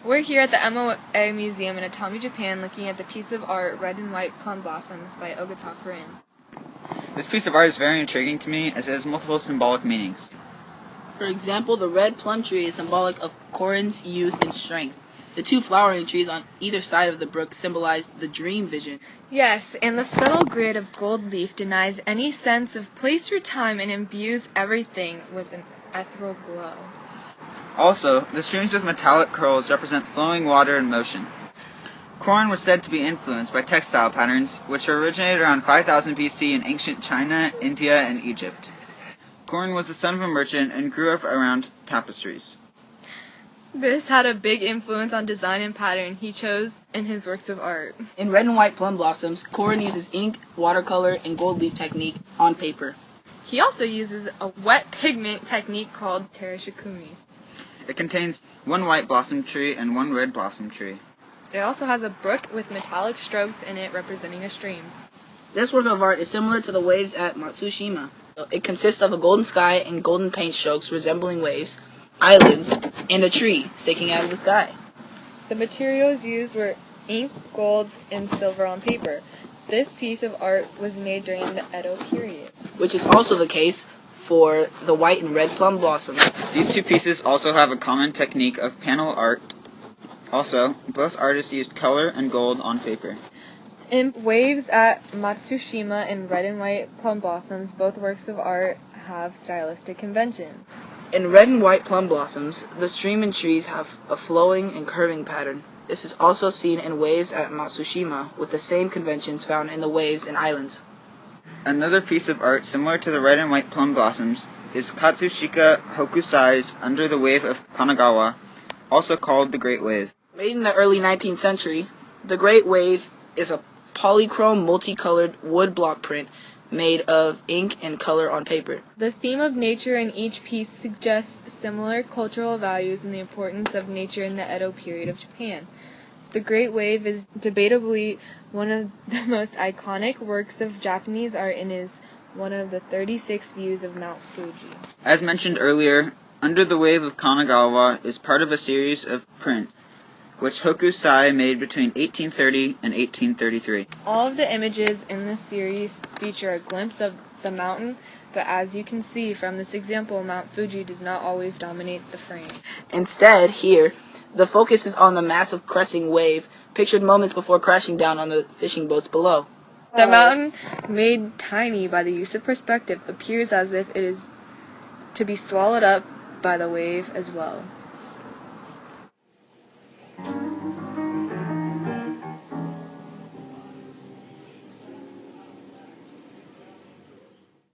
We're here at the MOA Museum in Atami, Japan, looking at the piece of art Red and White Plum Blossoms by Ogata Korin. This piece of art is very intriguing to me as it has multiple symbolic meanings. For example, the red plum tree is symbolic of Korin's youth and strength. The two flowering trees on either side of the brook symbolize the dream vision. Yes, and the subtle grid of gold leaf denies any sense of place or time and imbues everything with an ethereal glow. Also, the streams with metallic curls represent flowing water and motion. Korin was said to be influenced by textile patterns, which originated around 5000 BC in ancient China, India, and Egypt. Korin was the son of a merchant and grew up around tapestries. This had a big influence on design and pattern he chose in his works of art. In Red and White Plum Blossoms, Korin uses ink, watercolor, and gold leaf technique on paper. He also uses a wet pigment technique called terashikumi. It contains one white blossom tree and one red blossom tree. It also has a brook with metallic strokes in it representing a stream. This work of art is similar to the waves at Matsushima. It consists of a golden sky and golden paint strokes resembling waves, islands, and a tree sticking out of the sky. The materials used were ink, gold, and silver on paper. This piece of art was made during the Edo period, Which is also the case for the white and red plum blossoms. These two pieces also have a common technique of panel art. Also, both artists used color and gold on paper. In Waves at Matsushima and Red and White Plum Blossoms, both works of art have stylistic convention. In Red and White Plum Blossoms, the stream and trees have a flowing and curving pattern. This is also seen in Waves at Matsushima, with the same conventions found in the waves and islands. Another piece of art similar to the Red and White Plum Blossoms is Katsushika Hokusai's Under the Wave of Kanagawa, also called the Great Wave. Made in the early 19th century, the Great Wave is a polychrome multicolored wood block print made of ink and color on paper. The theme of nature in each piece suggests similar cultural values and the importance of nature in the Edo period of Japan. The Great Wave is debatably one of the most iconic works of Japanese art and is one of the 36 views of Mount Fuji. As mentioned earlier, Under the Wave of Kanagawa is part of a series of prints which Hokusai made between 1830 and 1833. All of the images in this series feature a glimpse of the mountain, but as you can see from this example, Mount Fuji does not always dominate the frame. Instead, here, the focus is on the massive cresting wave, pictured moments before crashing down on the fishing boats below. The mountain, made tiny by the use of perspective, appears as if it is to be swallowed up by the wave as well.